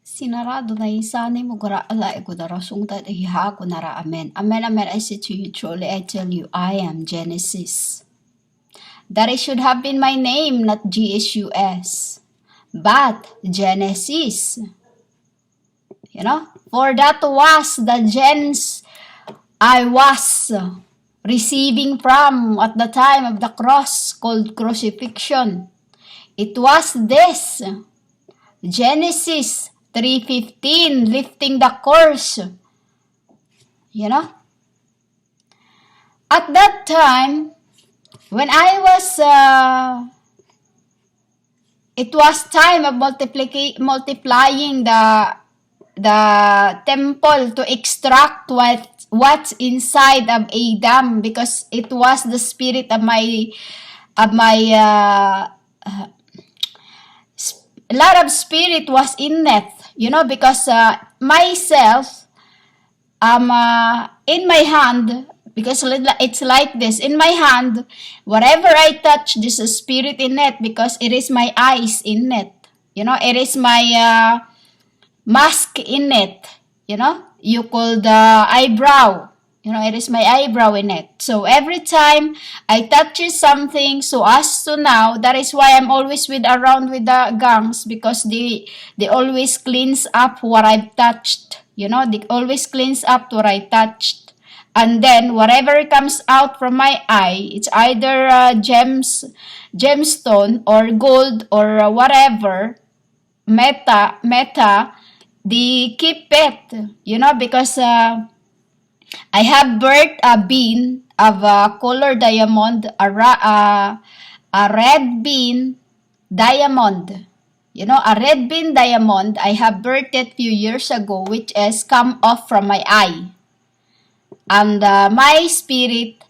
Sinarado na isani mo gara ala egudara sungta iha kunara amen. Amen, amen. I say to you truly, I tell you, I am Genesis. That it should have been my name, not GSUS, but Genesis. You know, for that was the gens I was receiving from at the time of the cross called crucifixion. It was this Genesis 3:15, lifting the curse. You know, at that time, when I was, it was time of multiplying the temple to extract what's inside of Adam, because it was the spirit of my a lot of spirit was in it, you know, because myself, in my hand, because it's like this, in my hand, whatever I touch, there's a spirit in it, because it is my eyes in it, you know, it is my mask in it, you know, you call the eyebrow, you know, it is my eyebrow in it. So every time I touch something, so as to now, that is why I'm always around with the gangs, because they always cleans up what I've touched, you know, they always cleans up what I touched. And then whatever comes out from my eye, it's either gemstone or gold or whatever, meta, they keep it, you know, because I have bought a bean of color diamond, a red bean diamond. You know, a red bean diamond, I have bought it few years ago, which has come off from my eye. And my spirit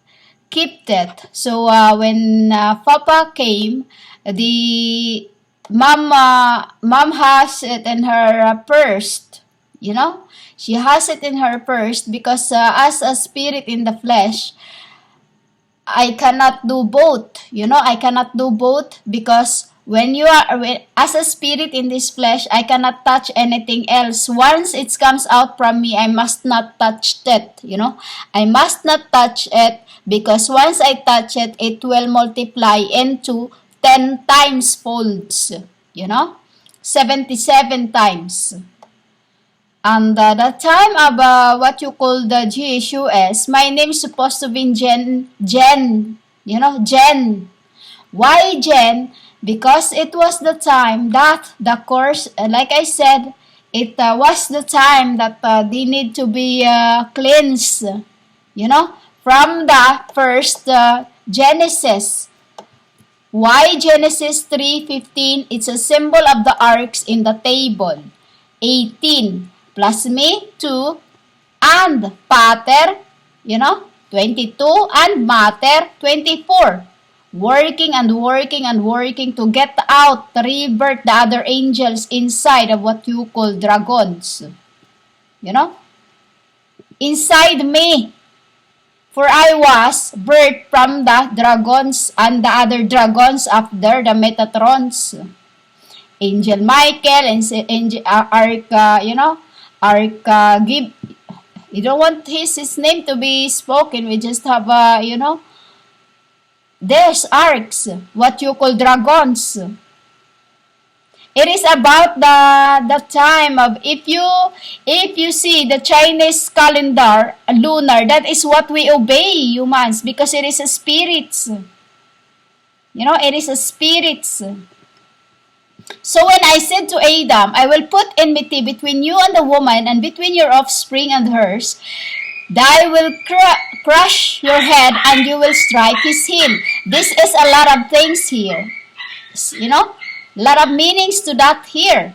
kept it. So when Papa came, the mom has it in her purse, you know. She has it in her purse, because as a spirit in the flesh, I cannot do both. You know, I cannot do both, because when you are, as a spirit in this flesh, I cannot touch anything else. Once it comes out from me, I must not touch it. You know, I must not touch it, because once I touch it, it will multiply into 10 times folds. You know, 77 times. And the time of what you call the GSUS, my name is supposed to be Jen, you know, Jen. Why Jen? Because it was the time that the course, like I said, it was the time that they need to be cleansed, you know, from the first Genesis. Why Genesis 3:15? It's a symbol of the arcs in the table. 18 plus me 2 and pater, you know, 22 and mater 24. Working and working and working to get out, to rebirth the other angels inside of what you call dragons. You know? Inside me. For I was birthed from the dragons and the other dragons after the Metatrons. Angel Michael and Angel give. You don't want his name to be spoken. We just have there's arcs, what you call dragons. It is about the time of, if you see the Chinese calendar, lunar, that is what we obey, humans, because it is a spirits. You know, it is a spirits. So when I said to Adam, I will put enmity between you and the woman, and between your offspring and hers, I will crush your head and you will strike his heel. This is a lot of things here. You know, a lot of meanings to that here.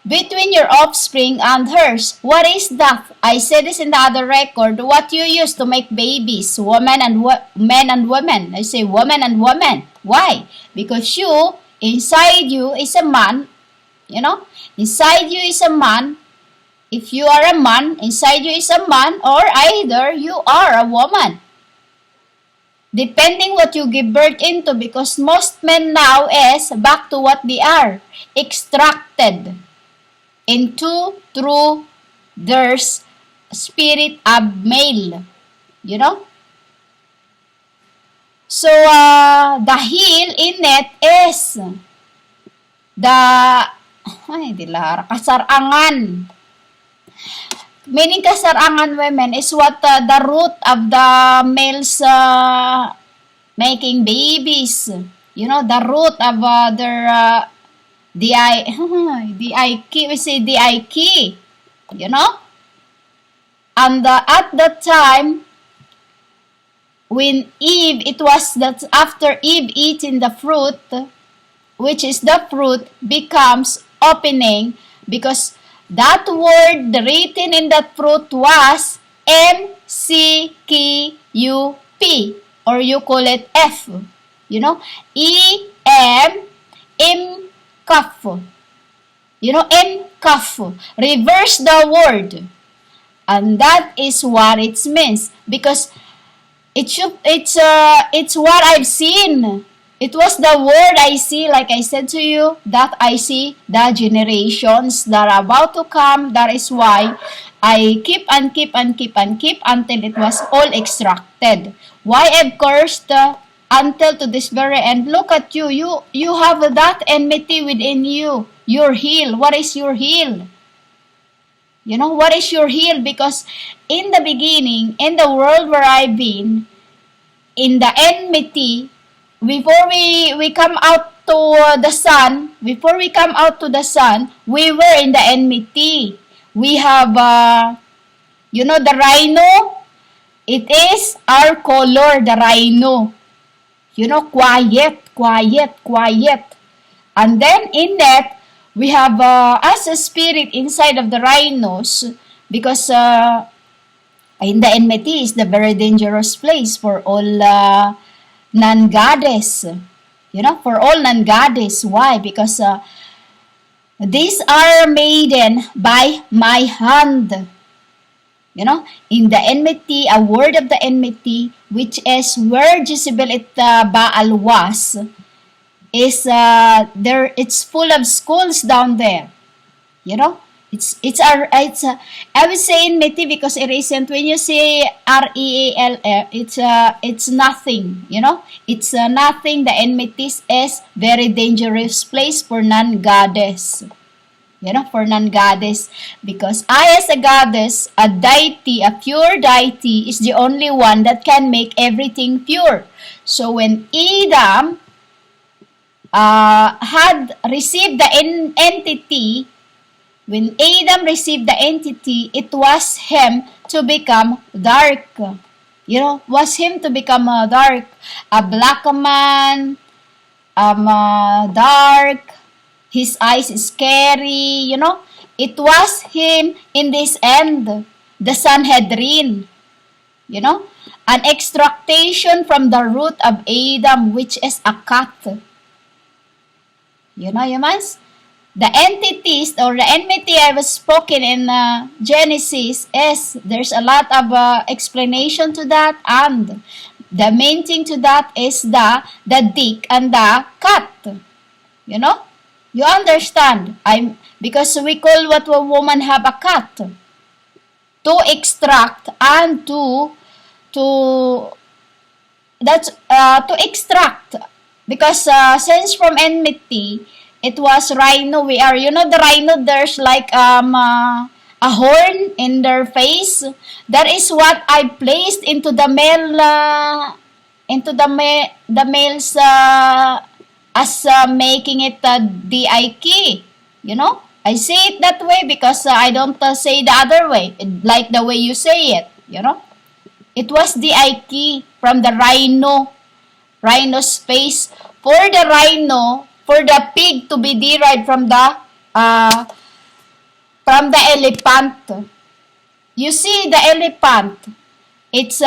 Between your offspring and hers. What is that? I said this in the other record. What you use to make babies, women and men and women. I say woman and woman. Why? Because you, inside you is a man. You know, inside you is a man. If you are a man, inside you is a man, or either you are a woman. Depending what you give birth into, because most men now is back to what they are, extracted. into through there's spirit of male. You know? So, the heel in it is the, kasarangan. Meaning kasarangan women is what the root of the males making babies. You know, the root of their we say DIK. You know? And at that time, when Eve, it was that after Eve eating the fruit, which is the fruit, becomes opening, because that word written in that fruit was MCQP, or you call it F. You know, MCQF. You know, MCQF. Reverse the word. And that is what it means, because it's what I've seen. It was the word I see, like I said to you, that I see the generations that are about to come. That is why I keep until it was all extracted. Why I've cursed until to this very end. Look at you. You have that enmity within you. Your heel. What is your heel? You know, what is your heel? Because in the beginning, in the world where I've been, in the enmity, before we come out to the sun, we were in the enmity. We have, you know, the rhino. It is our color, the rhino. You know, quiet. And then in that, we have as a spirit inside of the rhinos, because in the enmity is the very dangerous place for all non-goddess. You know, for all non-goddess. Why? Because these are maiden by my hand. You know, in the enmity, a word of the enmity, which is where Jezebel Baal was, is there. It's full of schools down there. You know, I would say enmity because it isn't. When you say REAL, it's nothing. You know, it's nothing. The enmity is very dangerous place for non-goddess. You know, for non-goddess, because I, as a goddess, a deity, a pure deity, is the only one that can make everything pure. So when Adam had received the entity, when Adam received the entity, it was him to become dark. You know, was him to become dark. A black man, dark, his eyes is scary, you know. It was him in this end, the Sanhedrin, you know. An extractation from the root of Adam, which is a cat. You know, humans? The entities or the enmity I was spoken in Genesis is, there's a lot of explanation to that, and the main thing to that is the dick and the cat. You know? You understand? Because we call what a woman have a cat. To extract and to extract. Because since from enmity, it was rhino. We are, you know, the rhino, there's like a horn in their face. That is what I placed into the male, the males as making it DIK. You know, I say it that way because I don't say the other way, like the way you say it. You know, it was DIK from the rhino's face. For the rhino, for the pig to be derived from the elephant. You see the elephant, its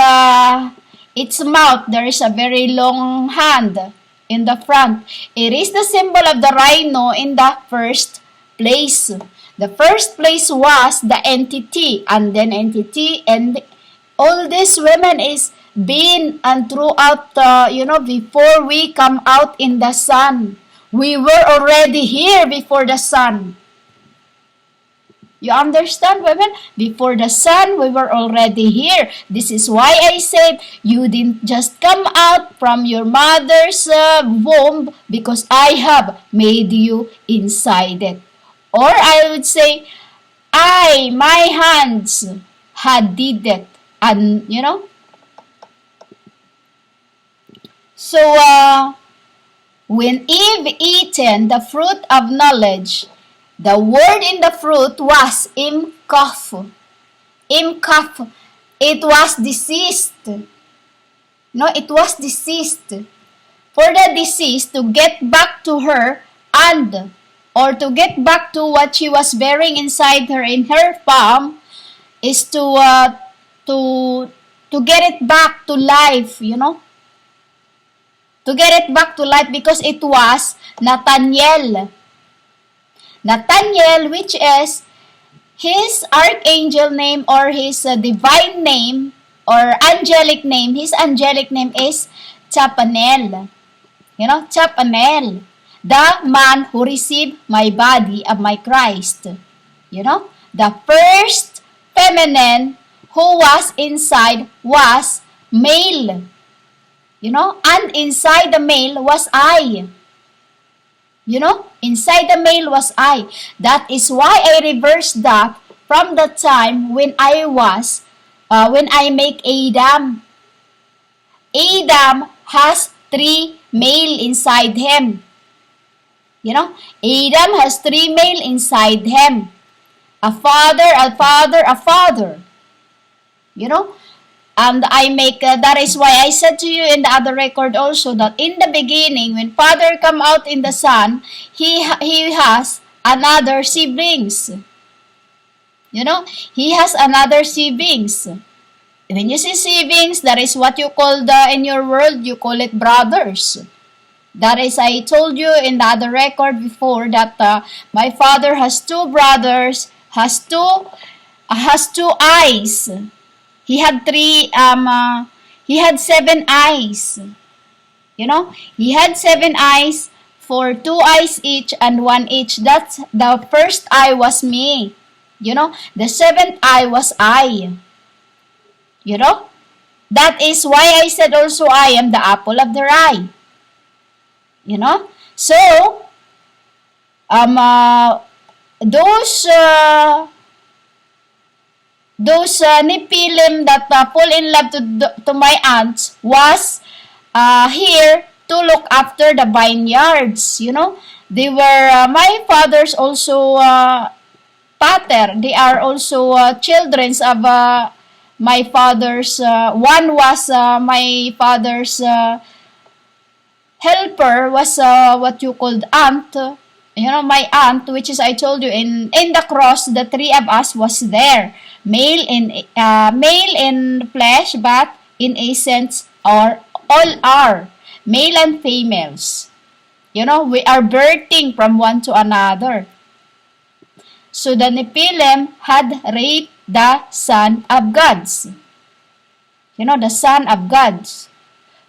mouth, there is a very long hand in the front. It is the symbol of the rhino in the first place. The first place was the entity, and then entity, and all these women is been and throughout, you know, before we come out in the sun. We were already here before the sun. You understand, women? Before the sun, we were already here. This is why I said you didn't just come out from your mother's womb because I have made you inside it. Or I would say, my hands had did it. And, So, when Eve eaten the fruit of knowledge, the word in the fruit was imkaf. Imkaf. It was deceased. No, it was deceased. For the deceased to get back to her or to get back to what she was bearing inside her in her palm is to get it back to life, To get it back to life because it was Nathaniel. Nathaniel, which is his archangel name or his divine name or angelic name. His angelic name is Chapanel. Chapanel. The man who received my body of my Christ. The first feminine who was inside was male. And inside the male was I. Inside the male was I. That is why I reversed that from the time when I make Adam. Adam has 3 male inside him. Adam has 3 male inside him. A father, a father, a father. And I make, that is why I said to you in the other record also that in the beginning, when Father come out in the Son, he has another siblings. He has another siblings. When you see siblings, that is what you call in your world, you call it brothers. That is, I told you in the other record before that my father has 2 brothers, has two eyes. He had 7 eyes. He had 7 eyes for 2 eyes each and 1 each. That's the first eye was me. The 7th eye was I. That is why I said also I am the apple of their eye. So, those Nephilim that fall in love to my aunts was here to look after the vineyards. They were my father's also pater. They are also children of my father's. One was my father's helper was what you called aunt. My aunt, which is I told you in the cross, the 3 of us was there. Male in flesh, but in essence, all are male and females. We are birthing from one to another. So the Nephilim had raped the son of gods. The son of gods.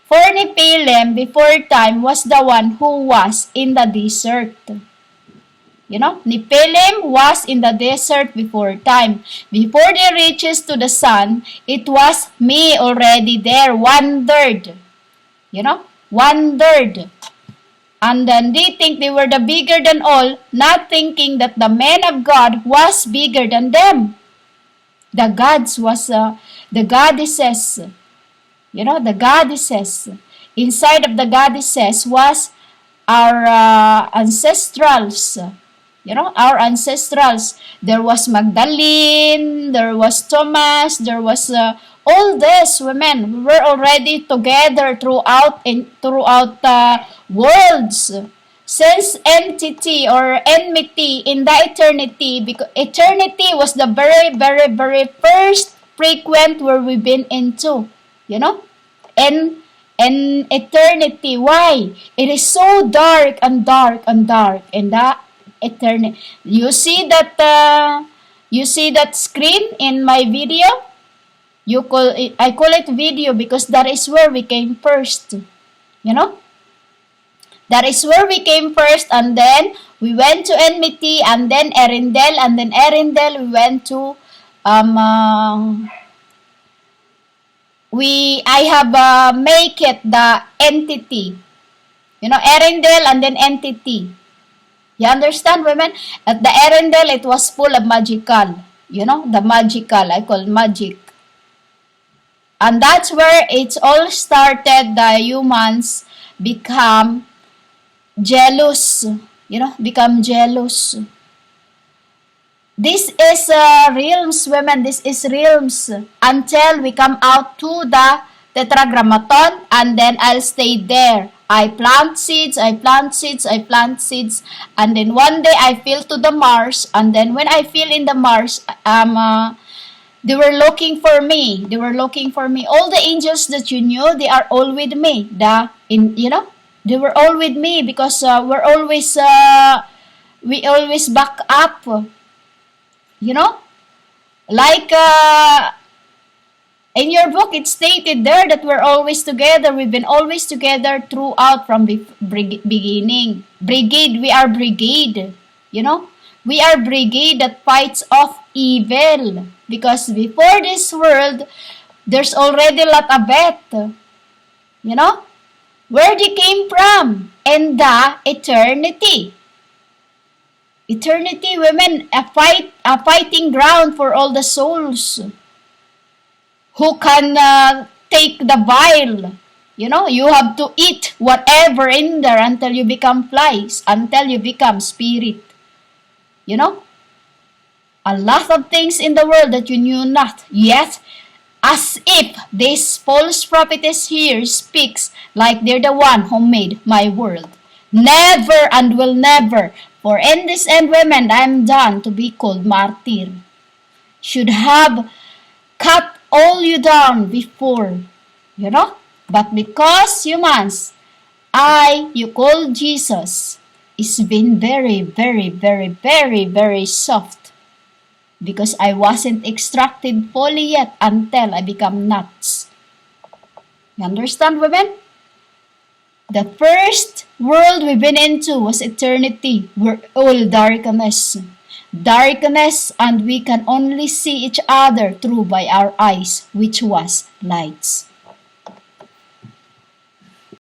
For Nephilim, before time, was the one who was in the desert. Nephilim was in the desert before time. Before they reaches to the sun, it was me already there, 1/3. 1/3. And then they think they were the bigger than all, not thinking that the man of God was bigger than them. The gods was, the goddesses. The goddesses. Inside of the goddesses was our ancestrals. Our ancestrals. There was Magdalene, there was Thomas, there was all these women. We were already together throughout worlds. Since entity or enmity in the eternity, because eternity was the very, very, very first frequent where we've been into. And eternity. Why? It is so dark and dark and dark in the eternity. You see that screen in my video? I call it video because that is where we came first. That is where we came first, and then we went to Enmity, and then Erindel, and then Erindel we went to I have make it the entity. You know, Erindel and then entity. You understand, women? At the Erindel, it was full of magical. You know, the magical, I call magic. And that's where it's all started. The humans become jealous. You know, become jealous. This is realms, women. This is realms. Until we come out to the tetragrammaton, and then I'll stay there. I plant seeds, I plant seeds, I plant seeds, and then one day I feel to the Mars, and then when I feel in the Mars, they were looking for me. They were looking for me. All the angels that you knew, they are all with me. They were all with me because we always back up. You know, like in your book, it stated there that we're always together. We've been always together throughout from the beginning. Brigade, we are brigade. You know, we are brigade that fights off evil. Because before this world, there's already a lot of it. You know, where they came from in the eternity. Eternity, women, a fighting ground for all the souls who can take the vial. You know, you have to eat whatever in there until you become flies, until you become spirit. You know, a lot of things in the world that you knew not, yet as if this false prophetess here speaks like they're the one who made my world. Never and will never. For in this end, women, I am done to be called martyr. Should have cut all you down before, you know. But because humans, you call Jesus, is been very, very, very, very, very soft. Because I wasn't extracted fully yet until I become nuts. You understand, women? The first world we've been into was eternity. We're all darkness. Darkness, and we can only see each other through by our eyes, which was lights.